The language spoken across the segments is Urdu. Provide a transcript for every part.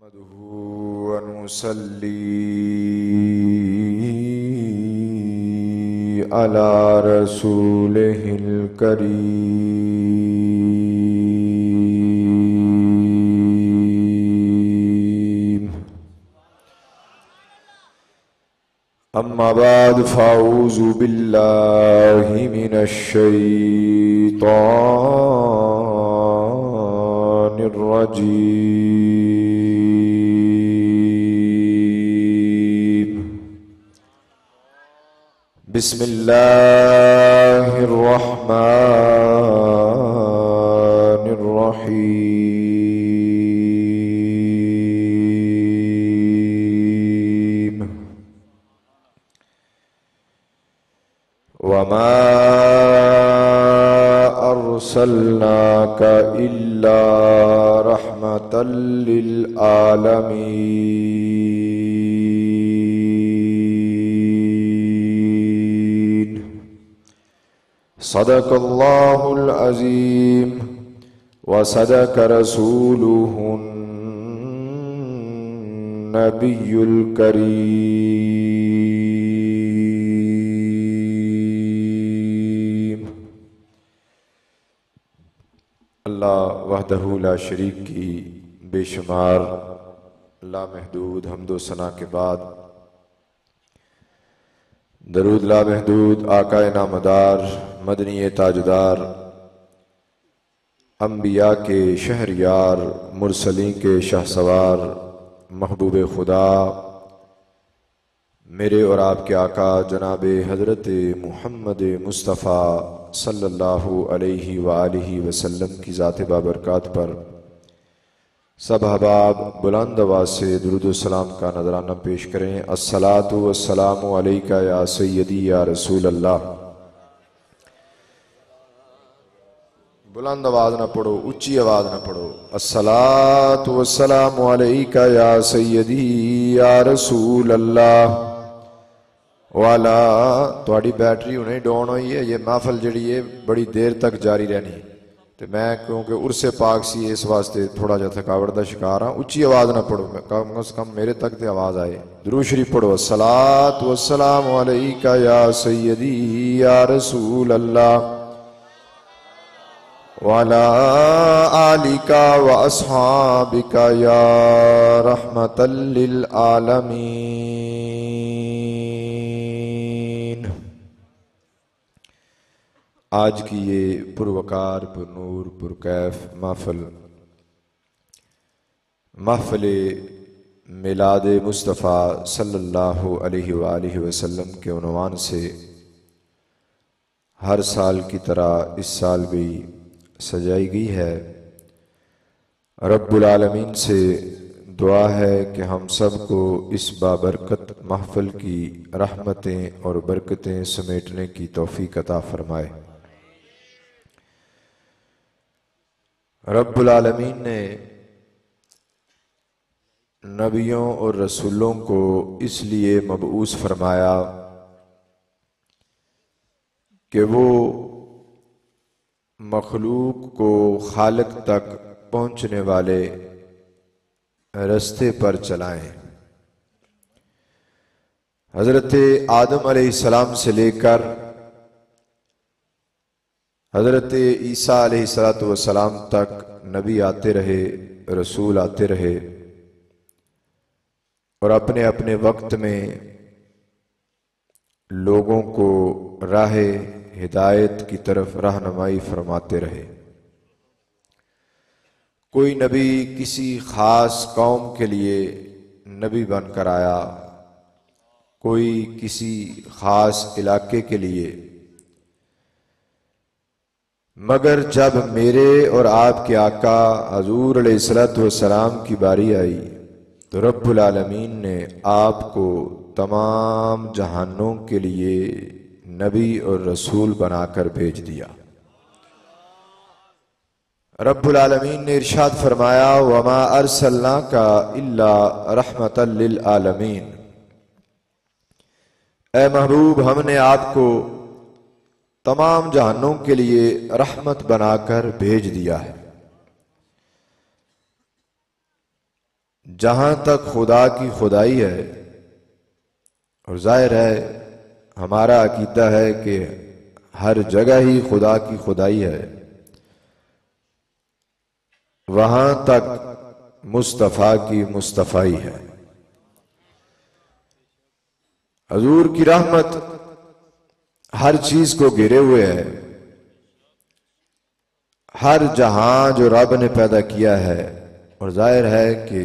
نحمده ونصلي على رسوله الكريم. أما بعد فأعوذ بالله من الشيطان الرجيم. بسم الله الرحمن الرحيم. وما أرسلناك إلا رحمة للعالمين. صدق الله العظيم وصدق رسوله النبي الكريم. اللہ وحدہ لا شریک کی بے شمار لامحدود حمد و ثنا کے بعد درود لامحدود آقا نامدار مدنی تاجدار انبیاء کے شہریار مرسلین کے شہسوار محبوب خدا میرے اور آپ کے آقا جناب حضرت محمد مصطفیٰ صلی اللہ علیہ وآلہ وسلم کی ذات بابرکات پر سب احباب بلند آواز سے درود و سلام کا نذرانہ پیش کریں. الصلاۃ والسلام علیک یا سیدی یا رسول اللہ. بلند آواز نہ پڑھو، اونچی آواز نہ پڑھو. الصلاۃ والسلام علیک یا سیدی یا رسول اللہ. والا تھوڑی بیٹری ہونے ڈاؤن ہوئی ہے، یہ محفل جڑی ہے بڑی دیر تک جاری رہنی ہے تو میں کیونکہ عرس پاک سی اس واسطے تھوڑا جا تھکاوٹ دا شکار ہاں. اونچی آواز نہ پڑھو، کم از کم میرے تک تے آواز آئے. درود شریف پڑھو. الصلاۃ والسلام علیک یا سیدی یا رسول اللہ وعلی آلک و اصحابک یا رحمت للعالمین. آج کی یہ پروقار پرنور پرکیف محفل میلاد مصطفیٰ صلی اللہ علیہ وآلہ وسلم کے عنوان سے ہر سال کی طرح اس سال بھی سجائی گئی ہے. رب العالمین سے دعا ہے کہ ہم سب کو اس بابرکت محفل کی رحمتیں اور برکتیں سمیٹنے کی توفیق عطا فرمائے. رب العالمین نے نبیوں اور رسولوں کو اس لیے مبعوث فرمایا کہ وہ مخلوق کو خالق تک پہنچنے والے رستے پر چلائیں. حضرت آدم علیہ السلام سے لے کر حضرت عیسیٰ علیہ السلام تک نبی آتے رہے، رسول آتے رہے اور اپنے اپنے وقت میں لوگوں کو راہ ہدایت کی طرف رہنمائی فرماتے رہے. کوئی نبی کسی خاص قوم کے لیے نبی بن کر آیا، کوئی کسی خاص علاقے کے لیے، مگر جب میرے اور آپ کے آقا حضور علیہ السلام کی باری آئی تو رب العالمین نے آپ کو تمام جہانوں کے لیے نبی اور رسول بنا کر بھیج دیا. رب العالمین نے ارشاد فرمایا وَمَا أَرْسَلْنَاكَ إِلَّا رَحْمَةً لِلْعَالَمِينَ. اے محبوب ہم نے آپ کو تمام جہانوں کے لیے رحمت بنا کر بھیج دیا ہے. جہاں تک خدا کی خدائی ہے، اور ظاہر ہے ہمارا عقیدہ ہے کہ ہر جگہ ہی خدا کی خدائی ہے، وہاں تک مصطفیٰ کی مصطفائی ہے۔ حضور کی رحمت ہر چیز کو گھیرے ہوئے ہے۔ ہر جہاں جو رب نے پیدا کیا ہے، اور ظاہر ہے کہ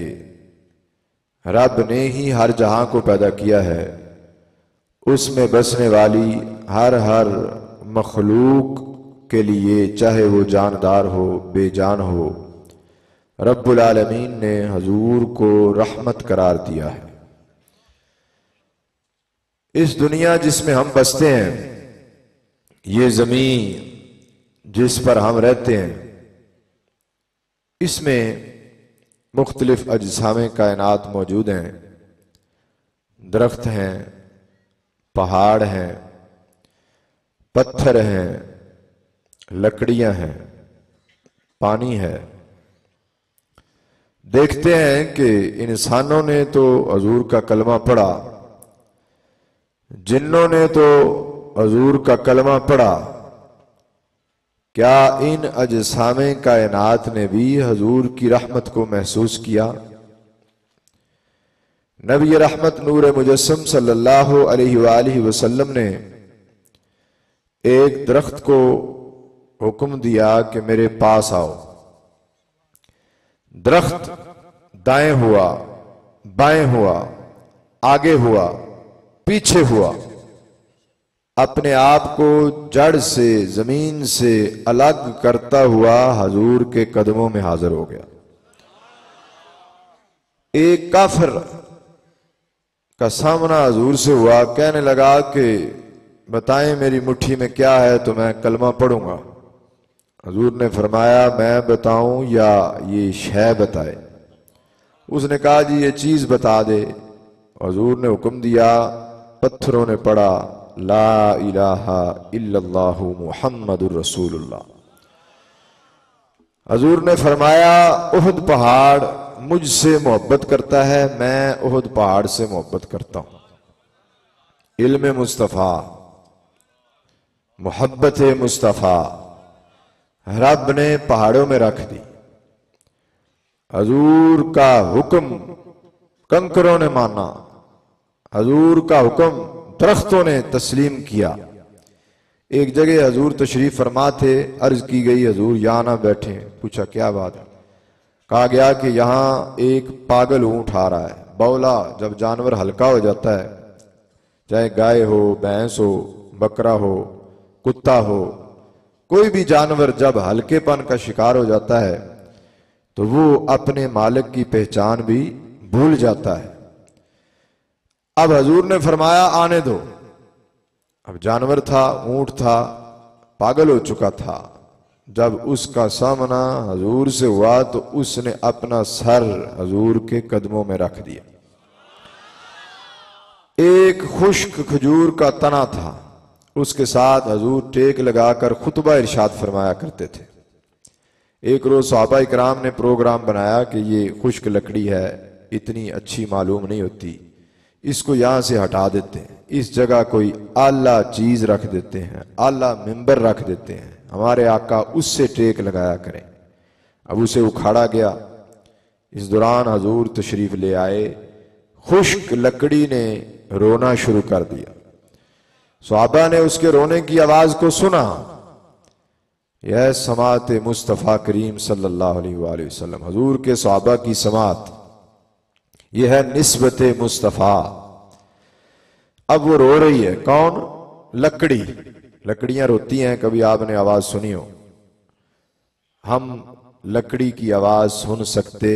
رب نے ہی ہر جہاں کو پیدا کیا ہے، اس میں بسنے والی ہر مخلوق کے لیے، چاہے وہ جاندار ہو بے جان ہو، رب العالمین نے حضور کو رحمت قرار دیا ہے۔ اس دنیا جس میں ہم بستے ہیں، یہ زمین جس پر ہم رہتے ہیں، اس میں مختلف اجسام کائنات موجود ہیں۔ درخت ہیں، پہاڑ ہیں، پتھر ہیں، لکڑیاں ہیں، پانی ہے۔ دیکھتے ہیں کہ انسانوں نے تو حضور کا کلمہ پڑھا، جنوں نے تو حضور کا کلمہ پڑھا، کیا ان اجسام کائنات نے بھی حضور کی رحمت کو محسوس کیا؟ نبی رحمت نور مجسم صلی اللہ علیہ وآلہ وسلم نے ایک درخت کو حکم دیا کہ میرے پاس آؤ۔ درخت دائیں ہوا، بائیں ہوا، آگے ہوا، پیچھے ہوا، اپنے آپ کو جڑ سے، زمین سے الگ کرتا ہوا حضور کے قدموں میں حاضر ہو گیا۔ ایک کافر کا سامنا حضور سے ہوا، کہنے لگا کہ بتائیں میری مٹھی میں کیا ہے تو میں کلمہ پڑھوں گا۔ حضور نے فرمایا میں بتاؤں یا یہ شے بتائے؟ اس نے کہا جی یہ چیز بتا دے۔ حضور نے حکم دیا، پتھروں نے پڑھا لا الہ الا اللہ محمد الرسول اللہ۔ حضور نے فرمایا احد پہاڑ مجھ سے محبت کرتا ہے، میں احد پہاڑ سے محبت کرتا ہوں۔ علم مصطفیٰ، محبت مصطفیٰ رب نے پہاڑوں میں رکھ دی۔ حضور کا حکم کنکروں نے مانا، حضور کا حکم درختوں نے تسلیم کیا۔ ایک جگہ حضور تشریف فرما تھے، عرض کی گئی حضور یہاں نہ بیٹھیں۔ پوچھا کیا بات ہے؟ کہا گیا کہ یہاں ایک پاگل اونٹ آ رہا ہے۔ بولا جب جانور ہلکا ہو جاتا ہے، چاہے گائے ہو، بھینس ہو، بکرا ہو، کتا ہو، کوئی بھی جانور جب ہلکے پن کا شکار ہو جاتا ہے تو وہ اپنے مالک کی پہچان بھی بھول جاتا ہے۔ اب حضور نے فرمایا آنے دو۔ اب جانور تھا، اونٹ تھا، پاگل ہو چکا تھا۔ جب اس کا سامنا حضور سے ہوا تو اس نے اپنا سر حضور کے قدموں میں رکھ دیا۔ ایک خشک کھجور کا تنا تھا، اس کے ساتھ حضور ٹیک لگا کر خطبہ ارشاد فرمایا کرتے تھے۔ ایک روز صحابہ اکرام نے پروگرام بنایا کہ یہ خشک لکڑی ہے، اتنی اچھی معلوم نہیں ہوتی، اس کو یہاں سے ہٹا دیتے ہیں، اس جگہ کوئی اعلیٰ چیز رکھ دیتے ہیں، اعلیٰ ممبر رکھ دیتے ہیں، ہمارے آقا اس سے ٹیک لگایا کریں۔ اب اسے اکھاڑا گیا۔ اس دوران حضور تشریف لے آئے، خشک لکڑی نے رونا شروع کر دیا۔ صحابہ نے اس کے رونے کی آواز کو سنا۔ یہ سماعت مصطفیٰ کریم صلی اللہ علیہ وآلہ وسلم، حضور کے صحابہ کی سماعت، یہ ہے نسبت مصطفیٰ۔ اب وہ رو رہی ہے، کون؟ لکڑی۔ لکڑیاں روتی ہیں، کبھی آپ نے آواز سنی ہو؟ ہم لکڑی کی آواز سن سکتے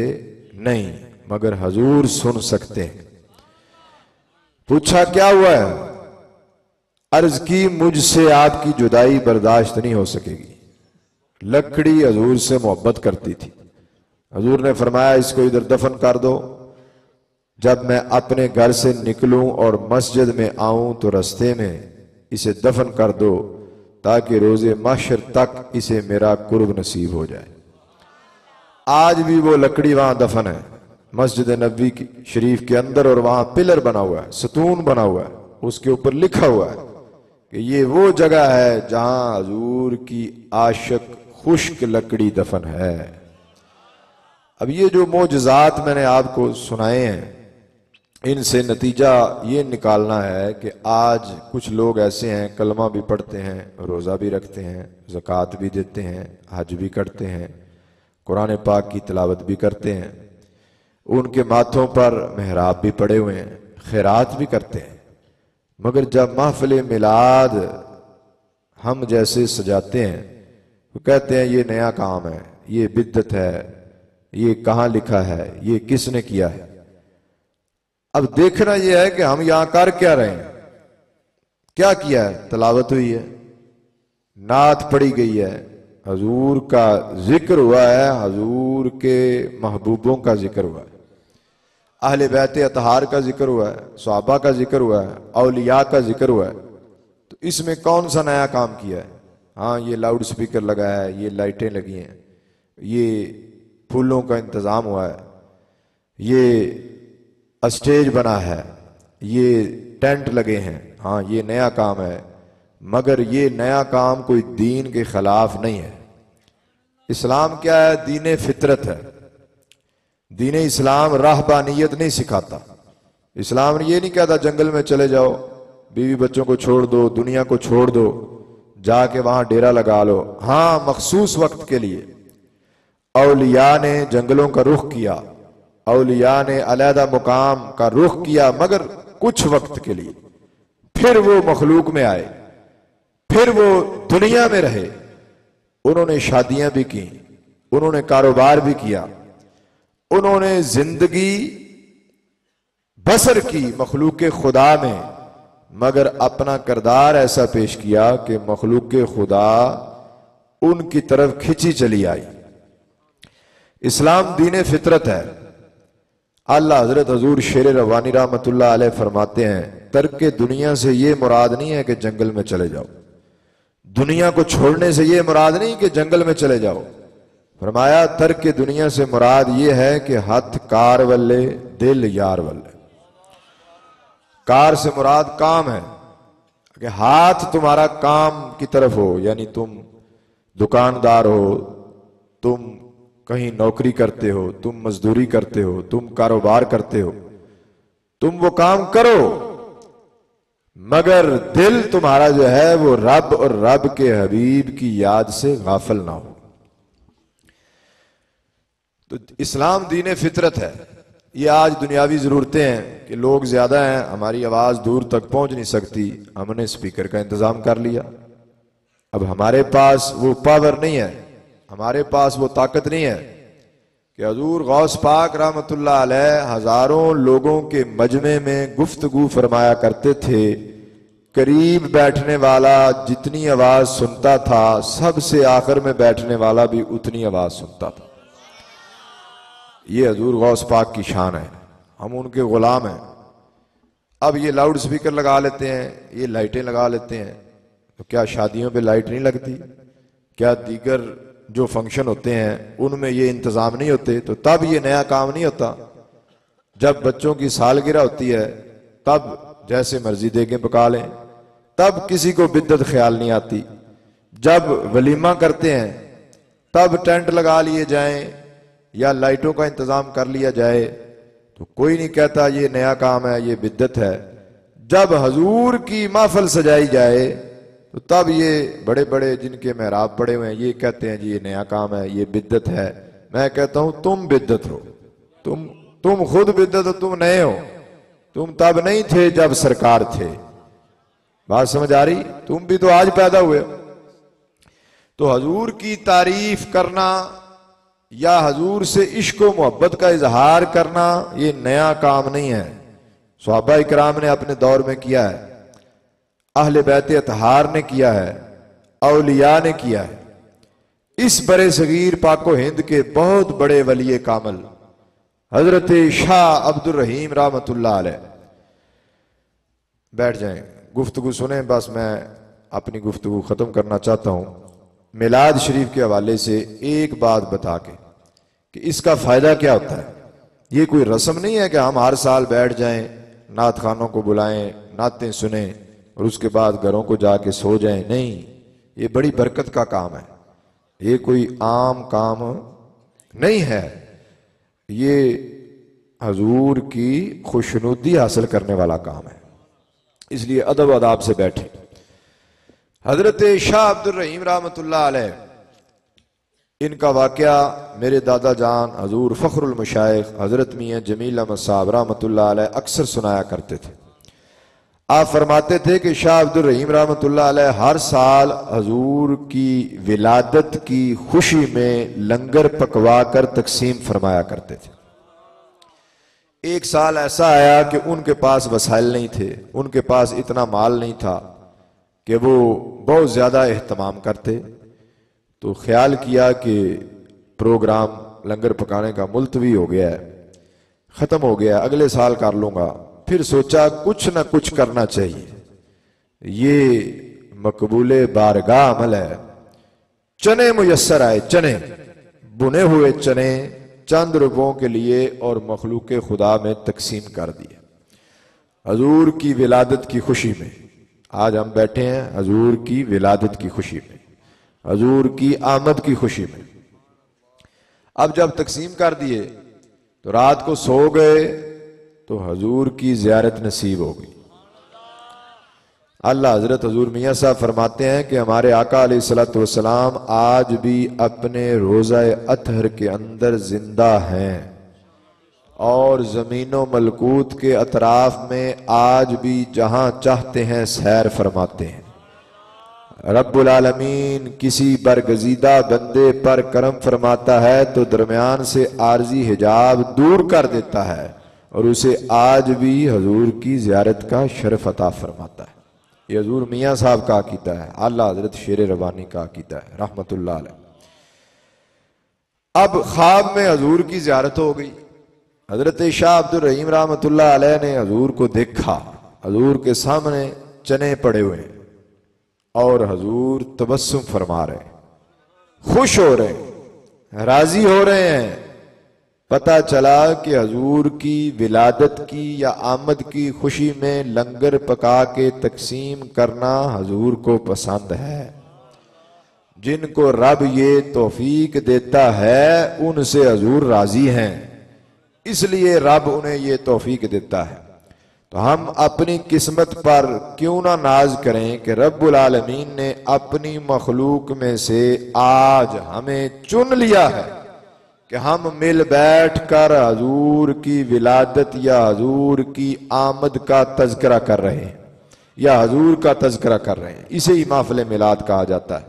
نہیں، مگر حضور سن سکتے ہیں۔ پوچھا کیا ہوا ہے؟ عرض کی مجھ سے آپ کی جدائی برداشت نہیں ہو سکے گی۔ لکڑی حضور سے محبت کرتی تھی۔ حضور نے فرمایا اس کو ادھر دفن کر دو، جب میں اپنے گھر سے نکلوں اور مسجد میں آؤں تو رستے میں اسے دفن کر دو تاکہ روز محشر تک اسے میرا قرب نصیب ہو جائے۔ آج بھی وہ لکڑی وہاں دفن ہے، مسجد نبوی شریف کے اندر، اور وہاں پلر بنا ہوا ہے، ستون بنا ہوا ہے، اس کے اوپر لکھا ہوا ہے کہ یہ وہ جگہ ہے جہاں حضور کی عاشق خشک لکڑی دفن ہے۔ اب یہ جو معجزات میں نے آپ کو سنائے ہیں، ان سے نتیجہ یہ نکالنا ہے کہ آج کچھ لوگ ایسے ہیں کلمہ بھی پڑھتے ہیں، روزہ بھی رکھتے ہیں، زکوٰۃ بھی دیتے ہیں، حج بھی کرتے ہیں، قرآن پاک کی تلاوت بھی کرتے ہیں، ان کے ماتھوں پر محراب بھی پڑے ہوئے ہیں، خیرات بھی کرتے ہیں، مگر جب محفل میلاد ہم جیسے سجاتے ہیں وہ کہتے ہیں یہ نیا کام ہے، یہ بدعت ہے، یہ کہاں لکھا ہے، یہ کس نے کیا ہے۔ اب دیکھنا یہ ہے کہ ہم یہاں کر کیا رہے ہیں، کیا کیا ہے؟ تلاوت ہوئی ہے، نعت پڑھی گئی ہے، حضور کا ذکر ہوا ہے، حضور کے محبوبوں کا ذکر ہوا ہے، اہل بیت اطہار کا ذکر ہوا ہے، صحابہ کا ذکر ہوا ہے، اولیاء کا ذکر ہوا ہے۔ تو اس میں کون سا نیا کام کیا ہے؟ ہاں یہ لاؤڈ سپیکر لگا ہے، یہ لائٹیں لگی ہیں، یہ پھولوں کا انتظام ہوا ہے، یہ اسٹیج بنا ہے، یہ ٹینٹ لگے ہیں، ہاں یہ نیا کام ہے، مگر یہ نیا کام کوئی دین کے خلاف نہیں ہے۔ اسلام کیا ہے؟ دین فطرت ہے۔ دین اسلام راہبانیت نہیں سکھاتا۔ اسلام یہ نہیں کہتا جنگل میں چلے جاؤ، بیوی بچوں کو چھوڑ دو، دنیا کو چھوڑ دو، جا کے وہاں ڈیرا لگا لو۔ ہاں مخصوص وقت کے لیے اولیاء نے جنگلوں کا رخ کیا، اولیاء نے علیحدہ مقام کا رخ کیا، مگر کچھ وقت کے لیے، پھر وہ مخلوق میں آئے، پھر وہ دنیا میں رہے، انہوں نے شادیاں بھی کی، انہوں نے کاروبار بھی کیا، انہوں نے زندگی بسر کی مخلوق خدا میں، مگر اپنا کردار ایسا پیش کیا کہ مخلوق خدا ان کی طرف کھچی چلی آئی۔ اسلام دین فطرت ہے۔ اللہ حضرت حضور شیر ربانی رحمۃ اللہ علیہ فرماتے ہیں ترک دنیا سے یہ مراد نہیں ہے کہ جنگل میں چلے جاؤ، دنیا کو چھوڑنے سے یہ مراد نہیں کہ جنگل میں چلے جاؤ، فرمایا ترک دنیا سے مراد یہ ہے کہ ہاتھ کار والے دل یار والے۔ کار سے مراد کام ہے کہ ہاتھ تمہارا کام کی طرف ہو، یعنی تم دکاندار ہو، تم کہیں نوکری کرتے ہو، تم مزدوری کرتے ہو، تم کاروبار کرتے ہو، تم وہ کام کرو، مگر دل تمہارا جو ہے وہ رب اور رب کے حبیب کی یاد سے غافل نہ ہو۔ تو اسلام دین فطرت ہے۔ یہ آج دنیاوی ضرورتیں ہیں کہ لوگ زیادہ ہیں، ہماری آواز دور تک پہنچ نہیں سکتی، ہم نے اسپیکر کا انتظام کر لیا۔ اب ہمارے پاس وہ پاور نہیں ہے، ہمارے پاس وہ طاقت نہیں ہے کہ حضور غوث پاک رحمت اللہ علیہ ہزاروں لوگوں کے مجمع میں گفتگو فرمایا کرتے تھے، قریب بیٹھنے والا جتنی آواز سنتا تھا سب سے آخر میں بیٹھنے والا بھی اتنی آواز سنتا تھا۔ یہ حضور غوث پاک کی شان ہے، ہم ان کے غلام ہیں۔ اب یہ لاؤڈ سپیکر لگا لیتے ہیں، یہ لائٹیں لگا لیتے ہیں، تو کیا شادیوں پہ لائٹ نہیں لگتی؟ کیا دیگر جو فنکشن ہوتے ہیں ان میں یہ انتظام نہیں ہوتے؟ تو تب یہ نیا کام نہیں ہوتا۔ جب بچوں کی سالگرہ ہوتی ہے تب جیسے مرضی دیگیں پکا لیں، تب کسی کو بدعت خیال نہیں آتی۔ جب ولیمہ کرتے ہیں تب ٹینٹ لگا لیے جائیں یا لائٹوں کا انتظام کر لیا جائے تو کوئی نہیں کہتا یہ نیا کام ہے، یہ بدعت ہے۔ جب حضور کی محفل سجائی جائے تو تب یہ بڑے بڑے جن کے محراب پڑے ہوئے ہیں یہ کہتے ہیں جی یہ نیا کام ہے، یہ بدعت ہے۔ میں کہتا ہوں تم بدعت ہو، تم خود بدعت ہو، تم نئے ہو، تم تب نہیں تھے جب سرکار تھے۔ بات سمجھ آ رہی؟ تم بھی تو آج پیدا ہوئے ہو۔ تو حضور کی تعریف کرنا یا حضور سے عشق و محبت کا اظہار کرنا یہ نیا کام نہیں ہے، صحابہ اکرام نے اپنے دور میں کیا ہے، اہل بیت اطہار نے کیا ہے، اولیاء نے کیا ہے۔ اس برے صغیر پاک و ہند کے بہت بڑے ولی کامل حضرت شاہ عبد الرحیم رحمت اللہ علیہ، بیٹھ جائیں گفتگو سنیں، بس میں اپنی گفتگو ختم کرنا چاہتا ہوں میلاد شریف کے حوالے سے ایک بات بتا کے کہ اس کا فائدہ کیا ہوتا ہے۔ یہ کوئی رسم نہیں ہے کہ ہم ہر سال بیٹھ جائیں، نعت خوانوں کو بلائیں، نعتیں سنیں اور اس کے بعد گھروں کو جا کے سو جائیں. نہیں، یہ بڑی برکت کا کام ہے، یہ کوئی عام کام نہیں ہے، یہ حضور کی خوشنودی حاصل کرنے والا کام ہے. اس لیے ادب و آداب سے بیٹھیں. حضرت شاہ عبد الرحیم رحمۃ اللہ علیہ، ان کا واقعہ میرے دادا جان حضور فخر المشائخ حضرت میاں جمیل احمد صاحب رحمۃ اللہ علیہ اکثر سنایا کرتے تھے. آپ فرماتے تھے کہ شاہ عبد الرحیم رحمۃ اللہ علیہ ہر سال حضور کی ولادت کی خوشی میں لنگر پکوا کر تقسیم فرمایا کرتے تھے. ایک سال ایسا آیا کہ ان کے پاس وسائل نہیں تھے، ان کے پاس اتنا مال نہیں تھا کہ وہ بہت زیادہ اہتمام کرتے. تو خیال کیا کہ پروگرام لنگر پکانے کا ملتوی ہو گیا ہے، ختم ہو گیا، اگلے سال کر لوں گا. پھر سوچا کچھ نہ کچھ کرنا چاہیے، یہ مقبول بارگاہ عمل ہے. چنے میسر آئے، چنے بنے ہوئے چنے چند روپوں کے لیے اور مخلوق خدا میں تقسیم کر دیے. حضور کی ولادت کی خوشی میں آج ہم بیٹھے ہیں، حضور کی ولادت کی خوشی میں، حضور کی آمد کی خوشی میں. اب جب تقسیم کر دیے تو رات کو سو گئے تو حضور کی زیارت نصیب ہو گئی. اللہ حضرت حضور میاں صاحب فرماتے ہیں کہ ہمارے آقا علیہ الصلوۃ والسلام آج بھی اپنے روضہ اطہر کے اندر زندہ ہیں اور زمین و ملکوت کے اطراف میں آج بھی جہاں چاہتے ہیں سیر فرماتے ہیں. رب العالمین کسی برگزیدہ بندے پر کرم فرماتا ہے تو درمیان سے عارضی حجاب دور کر دیتا ہے اور اسے آج بھی حضور کی زیارت کا شرف عطا فرماتا ہے. یہ حضور میاں صاحب کا عقیدہ ہے، اعلیٰ حضرت شیر ربانی کا عقیدہ ہے رحمت اللہ علیہ. اب خواب میں حضور کی زیارت ہو گئی. حضرت شاہ عبد الرحیم رحمت اللہ علیہ نے حضور کو دیکھا، حضور کے سامنے چنے پڑے ہوئے ہیں اور حضور تبسم فرما رہے ہیں، خوش ہو رہے ہیں، راضی ہو رہے ہیں. پتہ چلا کہ حضور کی ولادت کی یا آمد کی خوشی میں لنگر پکا کے تقسیم کرنا حضور کو پسند ہے. جن کو رب یہ توفیق دیتا ہے ان سے حضور راضی ہیں، اس لیے رب انہیں یہ توفیق دیتا ہے. تو ہم اپنی قسمت پر کیوں نہ ناز کریں کہ رب العالمین نے اپنی مخلوق میں سے آج ہمیں چن لیا ہے کہ ہم مل بیٹھ کر حضور کی ولادت یا حضور کی آمد کا تذکرہ کر رہے ہیں یا حضور کا تذکرہ کر رہے ہیں. اسے ہی محفل میلاد کہا جاتا ہے.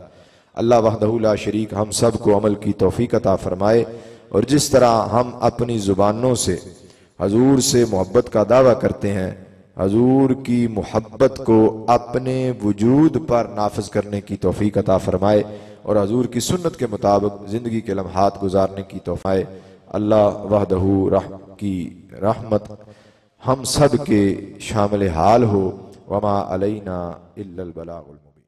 اللہ وحدہ لا شریک ہم سب کو عمل کی توفیق عطا فرمائے، اور جس طرح ہم اپنی زبانوں سے حضور سے محبت کا دعویٰ کرتے ہیں، حضور کی محبت کو اپنے وجود پر نافذ کرنے کی توفیق عطا فرمائے اور حضور کی سنت کے مطابق زندگی کے لمحات گزارنے کی توفیق. اللہ وحدہ کی رحمت ہم سب کے شامل حال ہو. وما علینا الا البلاغ.